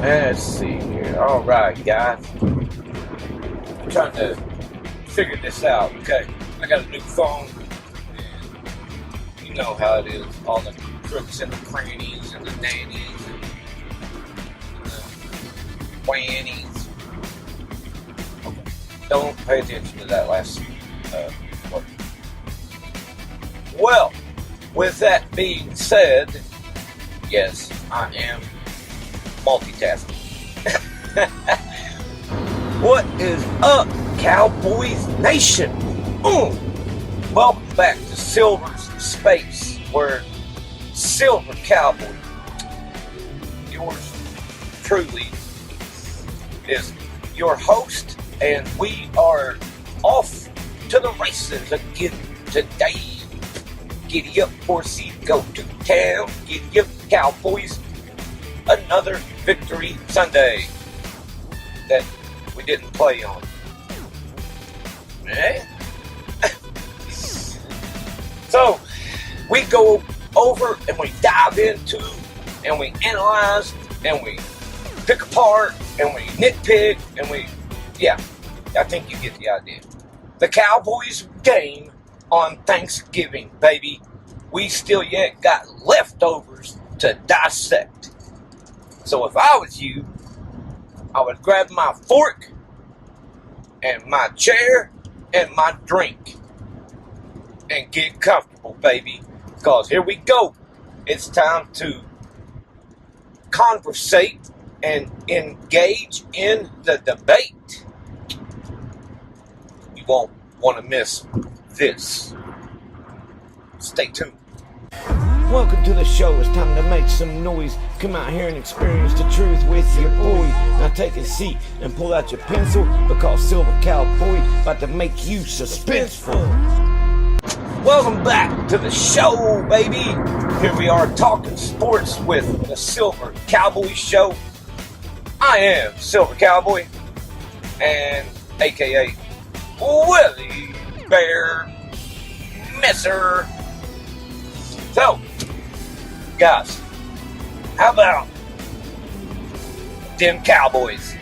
Let's see here. All right, guys. I'm trying to figure this out. Okay, I got a new phone, and you know how it is. All the crooks and the crannies and the nannies and the whannies. Okay. Don't pay attention to that last word. Well, with that being said, yes, I am multitasking. What is up, Cowboys Nation? Welcome back to Silver's Space, where Silver Cowboy, yours truly, is your host, and we are off to the races again today. Giddy up, horsey, go to town. Giddy up, Cowboys. Another victory Sunday that we didn't play on. Eh? So, we go over and we dive into and we analyze and we pick apart and we nitpick and I think you get the idea. The Cowboys game on Thanksgiving, baby. We still yet got leftovers to dissect. So if I was you, I would grab my fork and my chair and my drink and get comfortable, baby. Because here we go. It's time to conversate and engage in the debate. You won't want to miss this. Stay tuned. Welcome to the show. It's time to make some noise. Come out here and experience the truth with your boy. Now take a seat and pull out your pencil, because Silver Cowboy about to make you suspenseful. Welcome back to the show, baby. Here we are talking sports with the Silver Cowboy Show. I am Silver Cowboy, and aka Willie Bear Messer. So, guys, how about them Cowboys?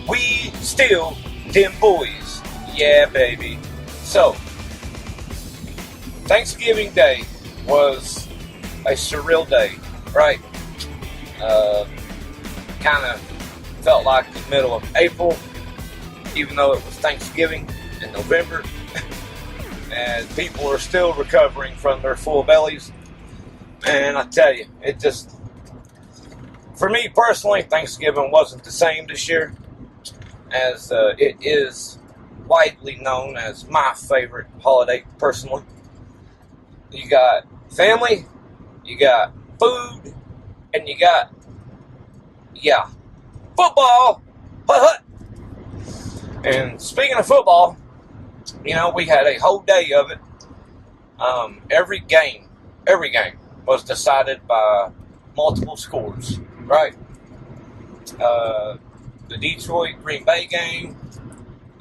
We still them boys. Yeah, baby. So, Thanksgiving Day was a surreal day, right? Kind of felt like the middle of April, even though it was Thanksgiving in November. And people are still recovering from their full bellies. And I tell you, it just, for me personally, Thanksgiving wasn't the same this year, as it is widely known as my favorite holiday personally. You got family, you got food, and you got, football. And speaking of football, you know, we had a whole day of it. Every game was decided by multiple scores, right? The Detroit Green Bay game,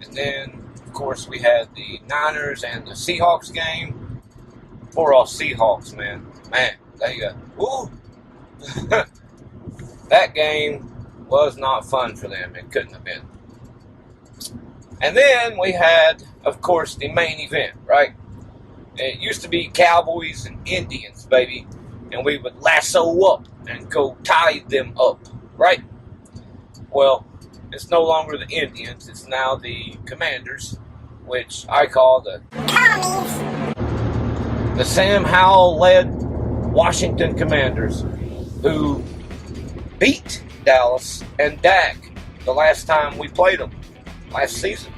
and then, of course, we had the Niners and the Seahawks game. Poor all Seahawks, man. They that game was not fun for them. It couldn't have been. And then we had, of course, the main event, right? It used to be Cowboys and Indians, baby. And we would lasso up and go tie them up, right? Well, it's no longer the Indians. It's now the Commanders, which I call the Commies. The Sam Howell-led Washington Commanders, who beat Dallas and Dak the last time we played them, last season.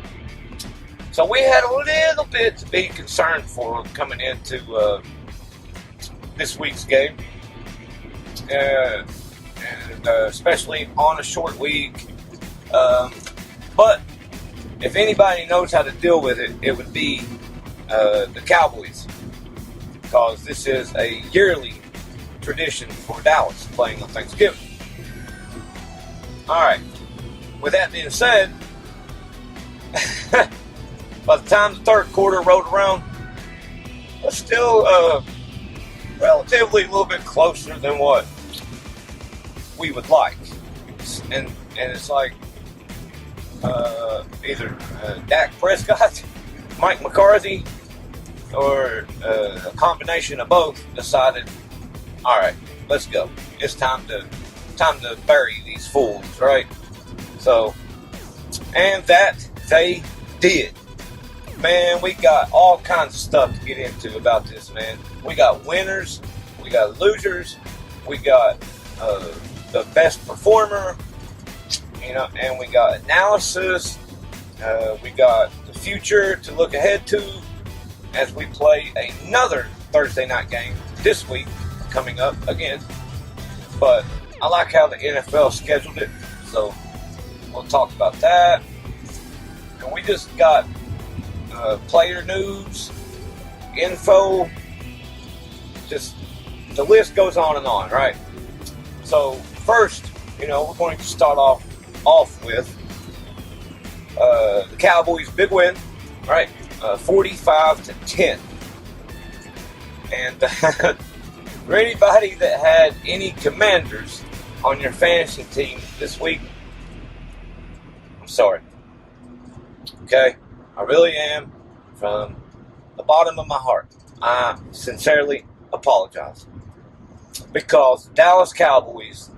So we had a little bit to be concerned for coming into this week's game, and especially on a short week. But if anybody knows how to deal with it, it would be the Cowboys, because this is a yearly tradition for Dallas playing on Thanksgiving. All right. With that being said, by the time the third quarter rolled around, we're still relatively a little bit closer than what we would like. points, and it's like either Dak Prescott, Mike McCarthy, or a combination of both decided, all right, let's go. It's time to bury these fools, right? So, and that they did. Man, we got all kinds of stuff to get into about this, man. We got winners, we got losers, we got the best performer, and we got analysis. We got the future to look ahead to as we play another Thursday night game this week coming up again. But I like how the NFL scheduled it, so we'll talk about that. And we just got player news, info, just the list goes on, right? So first, we're going to start off with the Cowboys' big win, right? 45-10. And for anybody that had any Commanders on your fantasy team this week, I'm sorry. Okay? I really am, from the bottom of my heart. I sincerely apologize. Because the Dallas Cowboys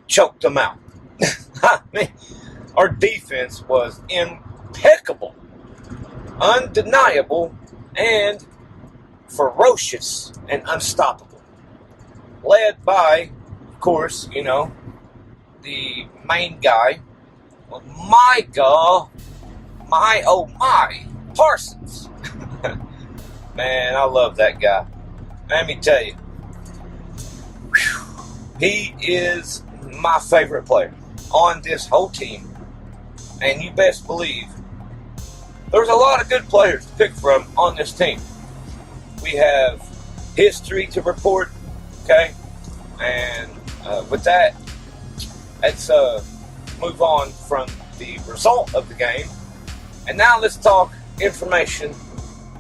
choked them out. I mean, our defense was impeccable, undeniable, and ferocious and unstoppable. Led by, of course, the main guy, my Parsons. Man, I love that guy. Let me tell you, he is my favorite player on this whole team. And you best believe there's a lot of good players to pick from on this team. We have history to report, okay? And with that, let's move on from the result of the game. And now let's talk information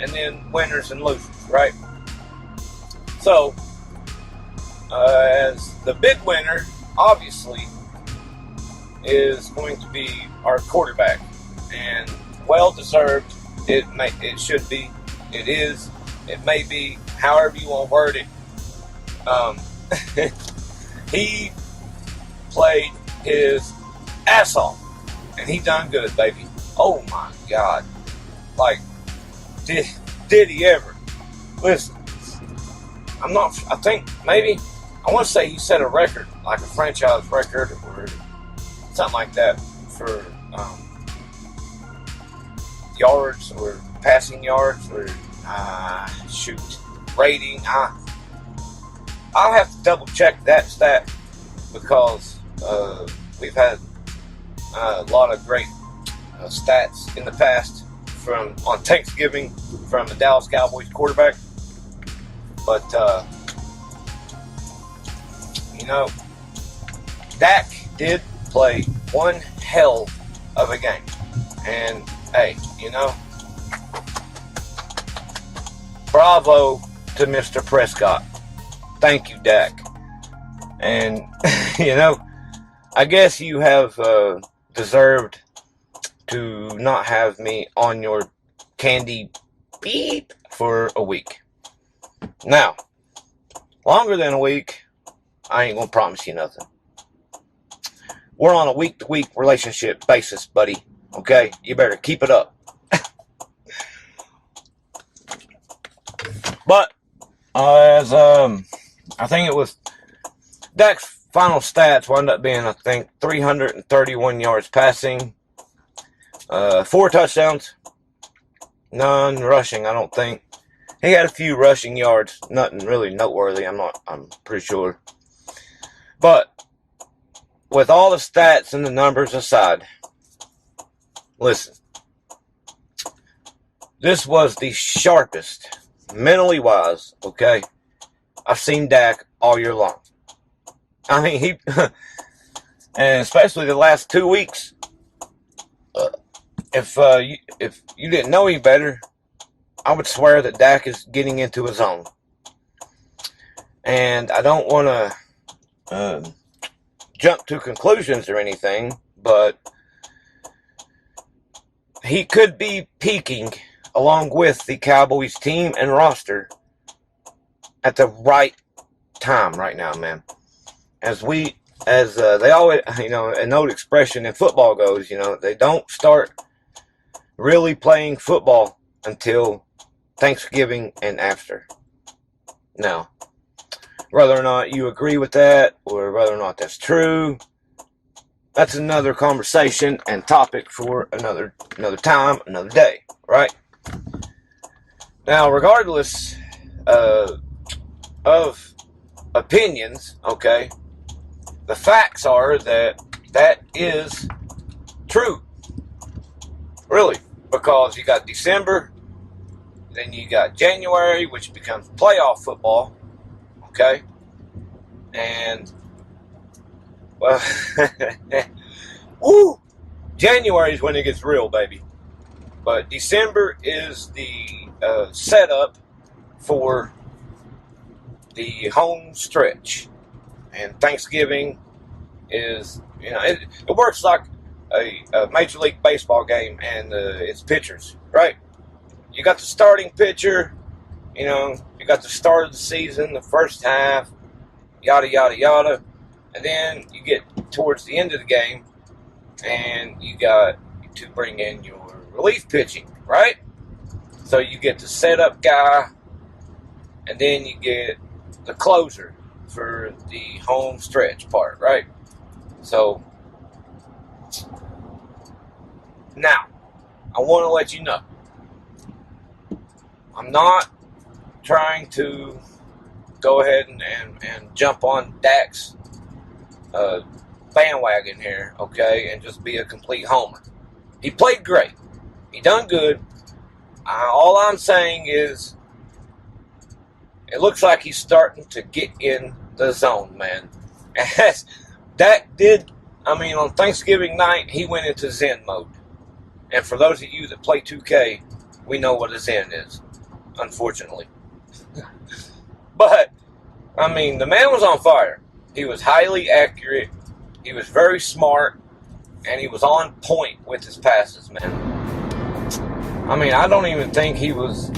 and then winners and losers, right? So, as the big winner, obviously, is going to be our quarterback. And well-deserved, it should be, it is, it may be, however you want to word it. He played his ass off, and he done good, baby. Oh my God. Like, did he ever? Listen, I want to say he set a record, like a franchise record or something like that for yards or passing yards or rating. I'll have to double check that stat because we've had a lot of great stats in the past on Thanksgiving from the Dallas Cowboys quarterback. But Dak did play one hell of a game. And hey, bravo to Mr. Prescott. Thank you, Dak. And I guess you have deserved to not have me on your candy beep for a week. Now, longer than a week, I ain't gonna promise you nothing. We're on a week-to-week relationship basis, buddy. Okay? You better keep it up. But, as I think it was Dak's final stats wound up being, 331 yards passing, 4 touchdowns, none rushing, I don't think. He had a few rushing yards, nothing really noteworthy, I'm pretty sure. But with all the stats and the numbers aside, listen, this was the sharpest, mentally wise, okay, I've seen Dak all year long. I mean, he, and especially the last 2 weeks, if you didn't know any better, I would swear that Dak is getting into his own. And I don't want to jump to conclusions or anything, but he could be peaking along with the Cowboys team and roster at the right time right now, man. As they always, an old expression in football goes, they don't start really playing football until Thanksgiving and after. Now, whether or not you agree with that or whether or not that's true, that's another conversation and topic for another time, another day, right? Now, regardless of opinions, okay, the facts are that is true, really, because you got December, then you got January, which becomes playoff football, okay, and well, woo, January is when it gets real, baby. But December is the setup for the home stretch. And Thanksgiving is, it works like a Major League Baseball game and its pitchers, right? You got the starting pitcher, you got the start of the season, the first half, yada, yada, yada. And then you get towards the end of the game and you got to bring in your relief pitching, right? So you get the setup guy, and then you get the closer for the home stretch part, right? So now I want to let you know, I'm not trying to go ahead and jump on Dak's bandwagon here, okay, and just be a complete homer. He played great. He done good. All I'm saying is it looks like he's starting to get in the zone, man. As Dak did, on Thanksgiving night, he went into Zen mode. And for those of you that play 2K, we know what a Zen is, unfortunately. But, the man was on fire. He was highly accurate. He was very smart. And he was on point with his passes, man. I don't even think he was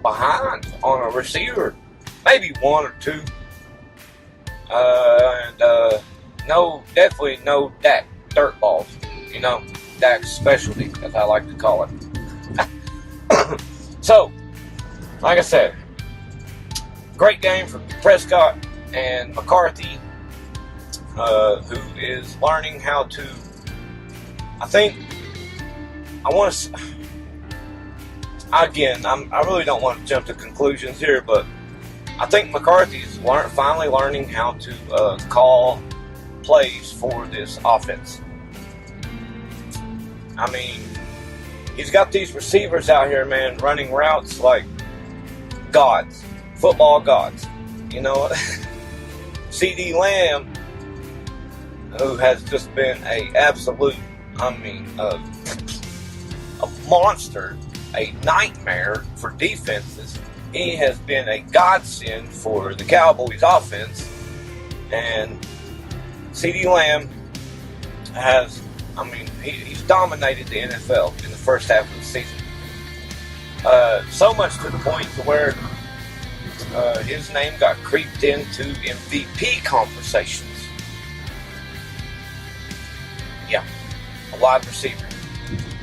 behind on a receiver. Maybe one or two. No, definitely no Dak dirt balls. Dak's specialty, as I like to call it. So, like I said, great game for Prescott and McCarthy, who is learning how to, I really don't want to jump to conclusions here, but I think McCarthy's finally learning how to call plays for this offense. He's got these receivers out here, man, running routes like gods, football gods. CD Lamb, who has just been a absolute, a monster, a nightmare for defenses. He has been a godsend for the Cowboys offense. And CD Lamb has, he's dominated the NFL in the first half of the season. So much to the point to where his name got creeped into MVP conversations. Yeah, a wide receiver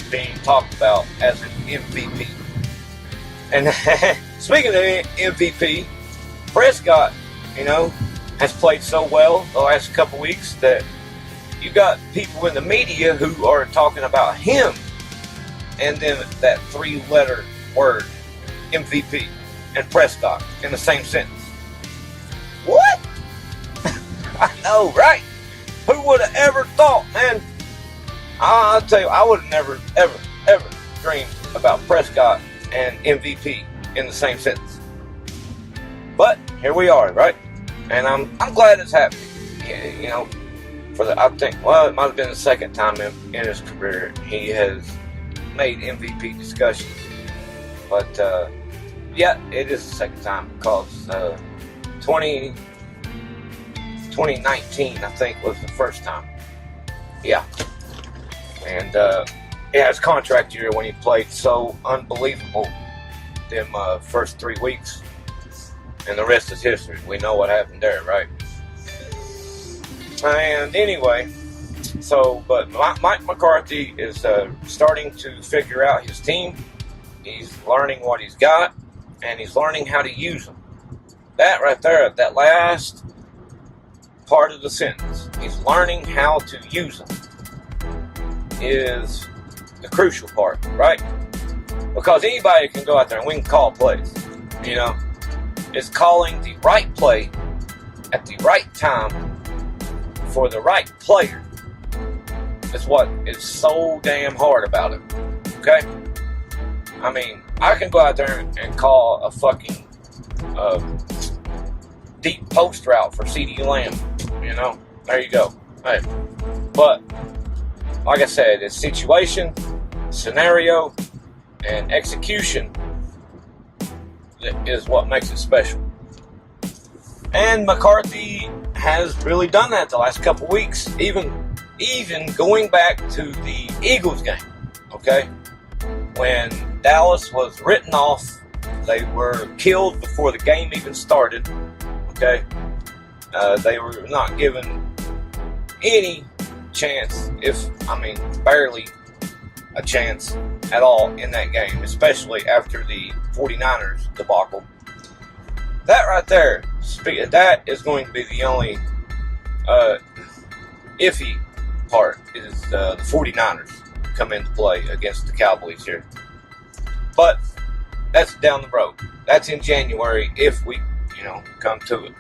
being talked about as an MVP. And speaking of MVP, Prescott, has played so well the last couple weeks that you got people in the media who are talking about him and then that 3-letter word, MVP, and Prescott in the same sentence. What? I know, right? Who would have ever thought, man? I'll tell you, I would have never, ever dreamed about Prescott and MVP in the same sentence. But here we are, right? And I'm glad it's happening. Yeah, it might have been the second time in his career he has made MVP discussions. But yeah, it is the second time because 2019, I think, was the first time. Yeah. And yeah, his contract year when he played so unbelievable them first 3 weeks. And the rest is history. We know what happened there, right? And anyway, so, but Mike McCarthy is starting to figure out his team. He's learning what he's got, and he's learning how to use them. That right there, that last part of the sentence, he's learning how to use them, is the crucial part, right? Because anybody can go out there and we can call plays, you know. It's calling the right play at the right time for the right player is what is so damn hard about it. Okay? I mean, I can go out there and call a fucking deep post route for CeeDee Lamb. You know? There you go. Hey. But, like I said, it's situation, scenario, and execution is what makes it special. And McCarthy has really done that the last couple weeks, even going back to the Eagles game, okay? When Dallas was written off, they were killed before the game even started, okay? They were not given any chance, barely a chance at all in that game, especially after the 49ers debacle. That right there, that is going to be the only iffy part, is the 49ers come into play against the Cowboys here. But that's down the road. That's in January if we, come to it.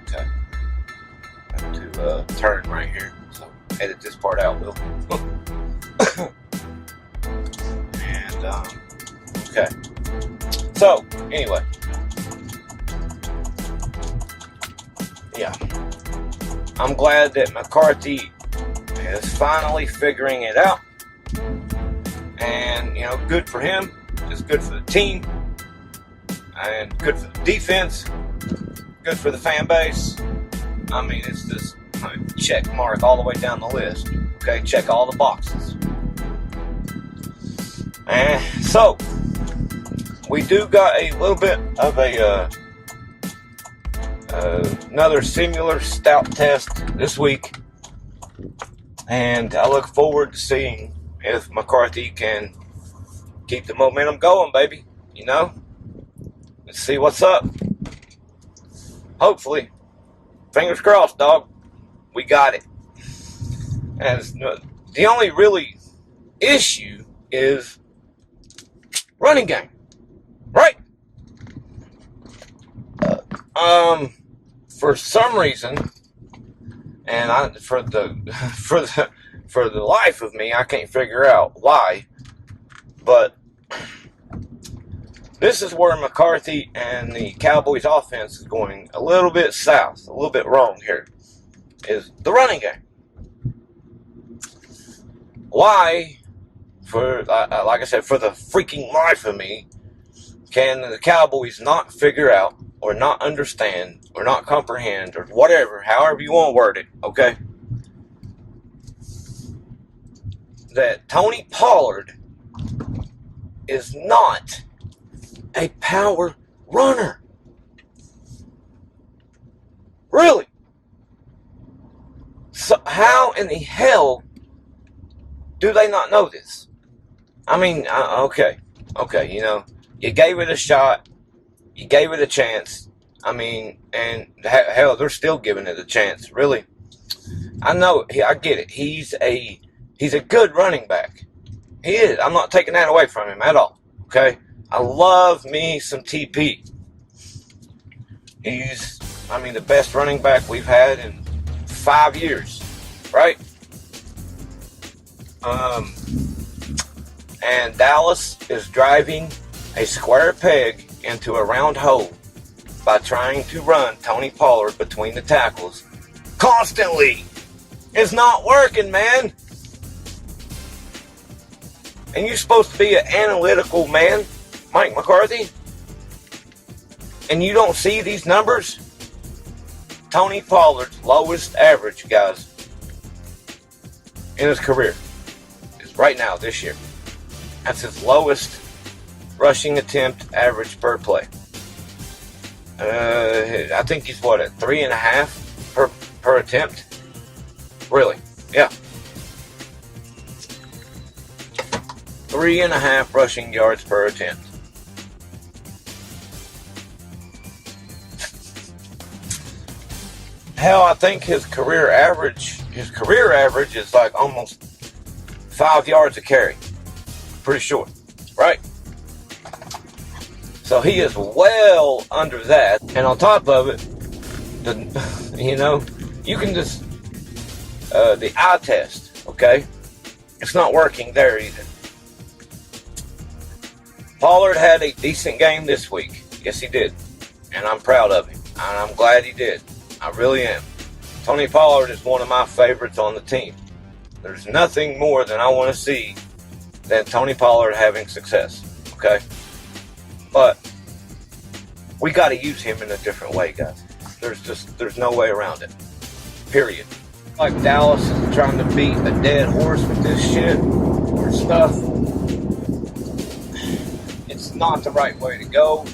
Okay. I have to turn right here. So edit this part out, Will. And, okay. So, anyway. Yeah. I'm glad that McCarthy is finally figuring it out. And, good for him. It's good for the team. And good for the defense. Good for the fan base. I mean, it's just a check mark all the way down the list. Okay, check all the boxes. And so, we do got a little bit of another similar stout test this week. And I look forward to seeing if McCarthy can keep the momentum going, baby. Let's see what's up. Hopefully. Fingers crossed, dog. We got it. And the only really issue is running game. Right? For some reason, and for the life of me, I can't figure out why, but this is where McCarthy and the Cowboys offense is going a little bit south, a little bit wrong here, is the running game. Why, like I said, for the freaking life of me, can the Cowboys not figure out or not understand or not comprehend or whatever, however you want to word it, okay, that Tony Pollard is not a power runner? Really? So how in the hell do they not know this? I mean, okay, you gave it a shot, you gave it a chance. I mean, and hell, they're still giving it a chance. Really, I know, I get it. He's a good running back. He is. I'm not taking that away from him at all. Okay, I love me some TP. He's, the best running back we've had in 5 years, right? And Dallas is driving a square peg into a round hole by trying to run Tony Pollard between the tackles constantly. It's not working, man. And you're supposed to be an analytical man, Mike McCarthy, and you don't see these numbers? Tony Pollard's lowest average, guys, in his career is right now, this year. That's his lowest rushing attempt average per play. I think he's at 3.5 per attempt. Really? Yeah. 3.5 rushing yards per attempt. Hell, I think his career average is like almost 5 yards a carry. Pretty sure, right? So he is well under that, and on top of it, you can just the eye test, okay? It's not working there either. Pollard had a decent game this week. Yes, he did, and I'm proud of him, and I'm glad he did. I really am. Tony Pollard is one of my favorites on the team. There's nothing more than I want to see than Tony Pollard having success, okay? But we got to use him in a different way, guys. There's no way around it. Period. Like Dallas is trying to beat a dead horse with this shit or stuff. It's not the right way to go.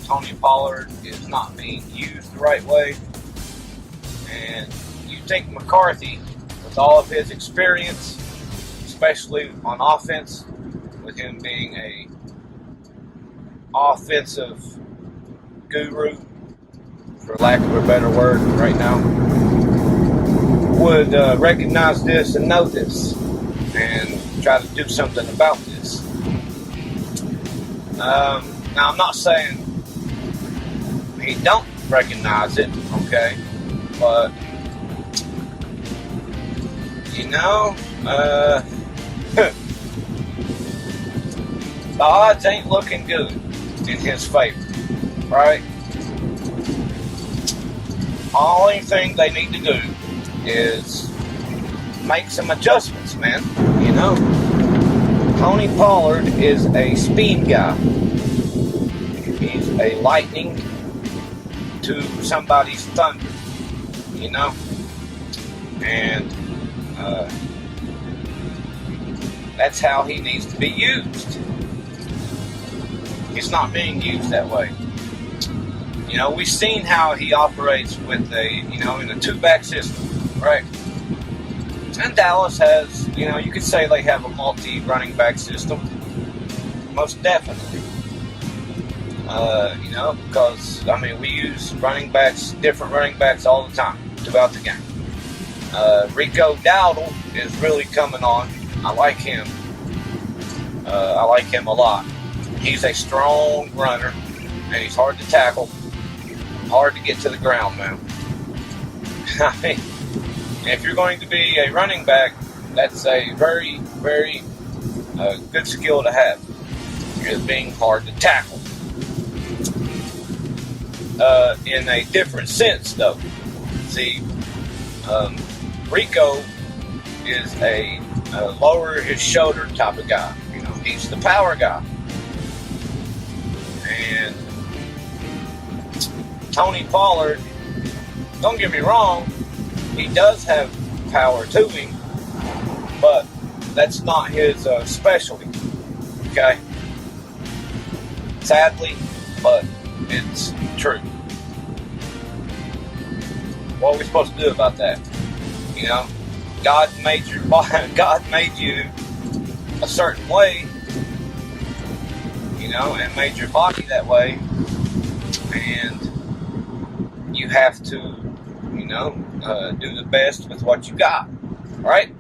Tony Pollard is not being used the right way. And you take McCarthy with all of his experience, especially on offense, with him being a offensive guru, for lack of a better word right now, would recognize this and know this and try to do something about this. Now, I'm not saying he don't recognize it, okay, but the odds ain't looking good in his favor, right? Only thing they need to do is make some adjustments, man. Tony Pollard is a speed guy. He's a lightning to somebody's thunder, and that's how he needs to be used. He's not being used that way. We've seen how he operates with in a two-back system, right? And Dallas has, you could say they have a multi-running back system. Most definitely. Because, we use different running backs all the time throughout the game. Rico Dowdle is really coming on. I like him. I like him a lot. He's a strong runner, and he's hard to tackle. Hard to get to the ground, man. If you're going to be a running back, that's a very, very good skill to have. Is being hard to tackle. In a different sense, though. See, Rico is a lower his shoulder type of guy. He's the power guy. And Tony Pollard, don't get me wrong, he does have power to him, but that's not his specialty, okay? Sadly, but it's true. What are we supposed to do about that? God made you a certain way, and made your body that way, and you have to, do the best with what you got, right?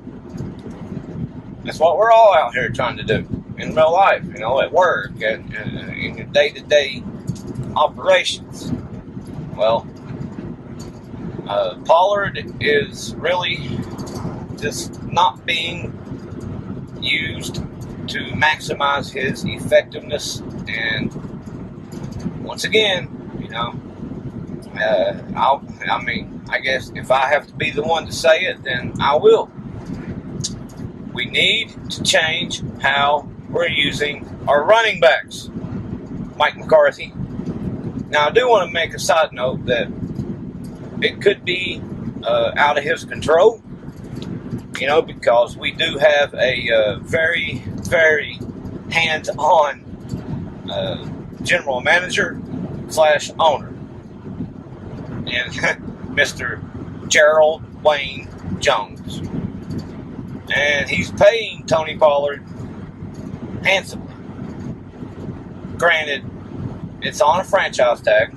That's what we're all out here trying to do in real life, at work and in your day-to-day operations. Well, Pollard is really just not being used to maximize his effectiveness, and once again, I guess if I have to be the one to say it, then I will. We need to change how we're using our running backs, Mike McCarthy. Now, I do want to make a side note that it could be out of his control, because we do have a very, very hands-on general manager / owner, and Mr. Gerald Wayne Jones. And he's paying Tony Pollard handsomely. Granted, it's on a franchise tag.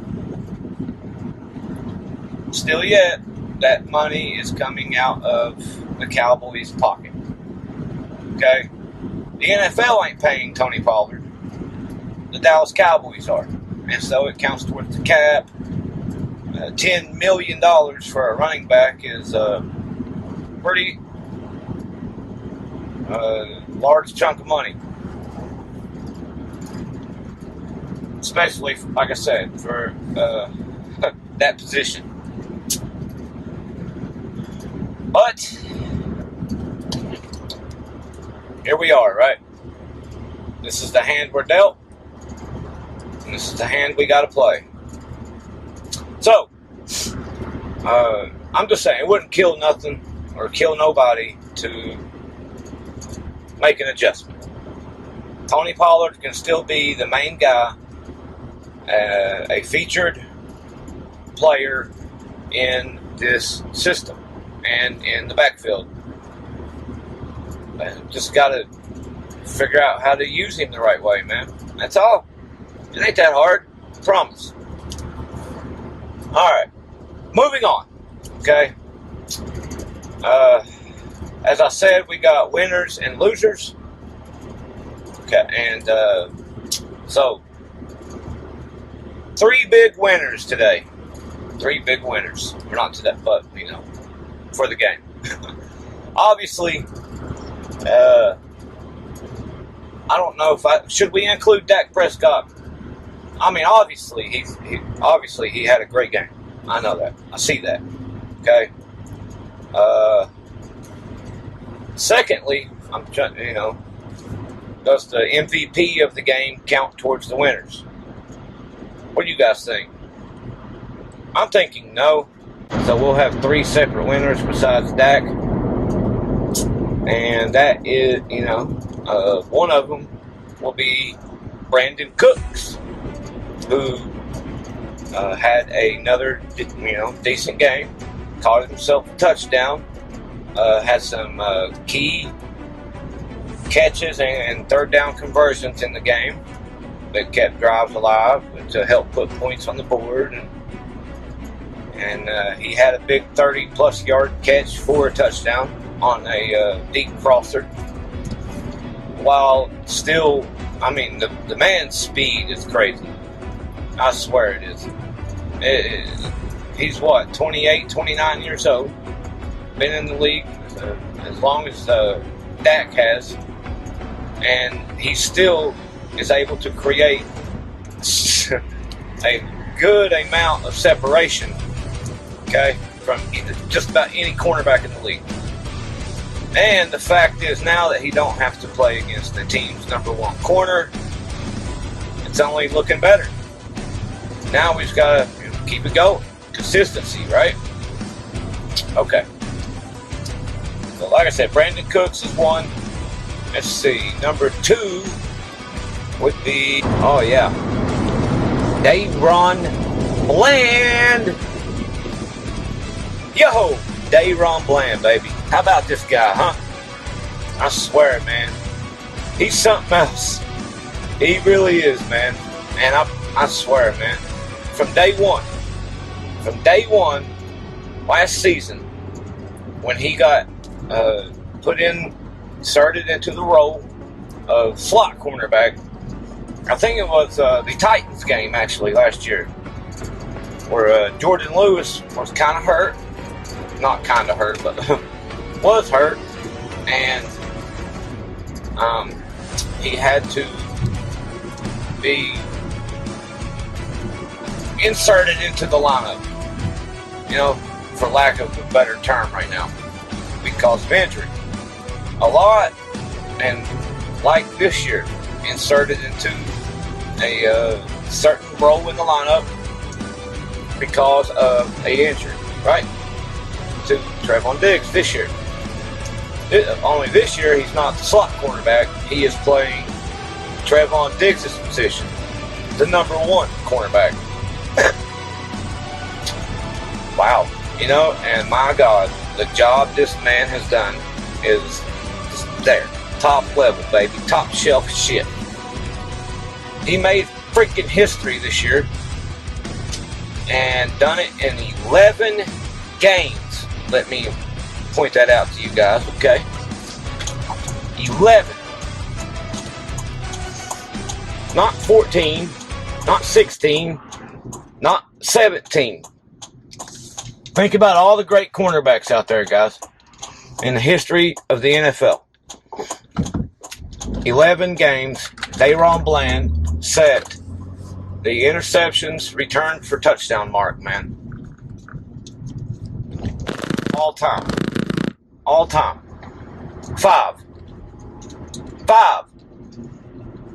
Still yet, that money is coming out of the Cowboys' pocket. Okay? The NFL ain't paying Tony Pollard. The Dallas Cowboys are. And so it counts towards the cap. $10 million for a running back is a pretty large chunk of money. Especially, like I said, for that position. But here we are, right? This is the hand we're dealt, and this is the hand we got to play. So, I'm just saying, it wouldn't kill nothing or kill nobody to make an adjustment. Tony Pollard can still be the main guy, a featured player in this system and in the backfield. Just got to figure out how to use him the right way, man. That's all. It ain't that hard. I promise. Alright. Moving on. Okay. As I said, we got winners and losers. Okay. And so 3 big winners today. 3 big winners. We're not today, but, for the game. Obviously, I don't know if should we include Dak Prescott? I mean, obviously he had a great game. I know that. I see that. Okay. Secondly, does the MVP of the game count towards the winners? What do you guys think? I'm thinking no. So we'll have 3 separate winners besides Dak. And that is, one of them will be Brandon Cooks, who had another, decent game, caught himself a touchdown, had some key catches and third down conversions in the game that kept drives alive to help put points on the board. And he had a big 30-plus yard catch for a touchdown on a deep crosser. While still, the man's speed is crazy. I swear it is. He's 28, 29 years old. Been in the league as long as Dak has. And he still is able to create a good amount of separation, okay, from just about any cornerback in the league. And the fact is now that he don't have to play against the team's #1 corner, it's only looking better. Now we've got to keep it going. Consistency, right? Okay. So like I said, Brandon Cooks is 1. Let's see. Number 2 would be, Dayron Bland. Yo, Dayron Bland, baby. How about this guy, huh? I swear, man. He's something else. He really is, man. And I swear, man. From day one, last season, when he got inserted into the role of slot cornerback, I think it was the Titans game, actually, last year, where Jordan Lewis was kind of hurt. Not kind of hurt, but was hurt. And he had to be inserted into the lineup, for lack of a better term right now, because of injury. A lot, and like this year, inserted into a certain role in the lineup because of an injury. right? To Trevon Diggs this year. Only this year he's not the slot cornerback. He is playing Trevon Diggs' position, the number 1 cornerback. Wow. You know, and my God, the job this man has done is there. Top level, baby. Top shelf shit. He made freaking history this year and done it in 11 games. Let me point that out to you guys, okay? 11. Not 14, not 16, not 17. Think about all the great cornerbacks out there, guys, in the history of the NFL. 11 games, Daron Bland set the interceptions returned for touchdown mark, man. All time. All time. 5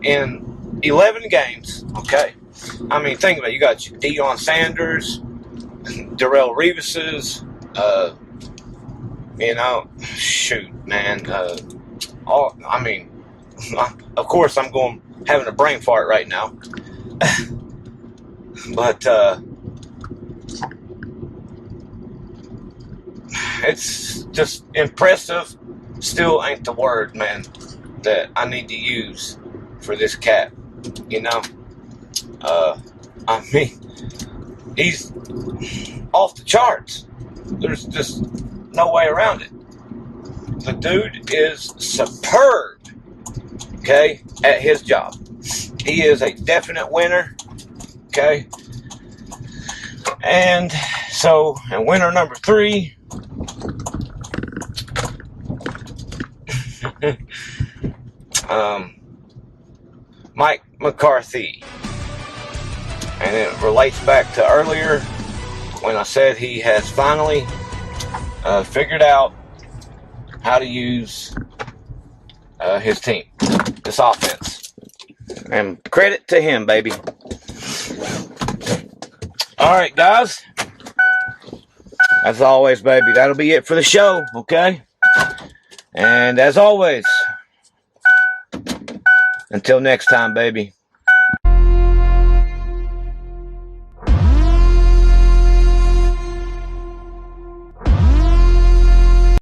in 11 games, okay? I mean, think about it. You got Deion Sanders, Darrelle Revis's, you know, shoot, man. I mean, of course I'm having a brain fart right now. But, it's just impressive. Still ain't the word, man, that I need to use for this cat, you know? I mean, he's off the charts. There's just no way around it. The dude is superb, okay, at his job. He is a definite winner, okay? And so, and winner number 3, Mike McCarthy. And it relates back to earlier when I said he has finally figured out how to use his team, this offense. And credit to him, baby. All right, guys. As always, baby, that'll be it for the show, okay? And as always, until next time, baby.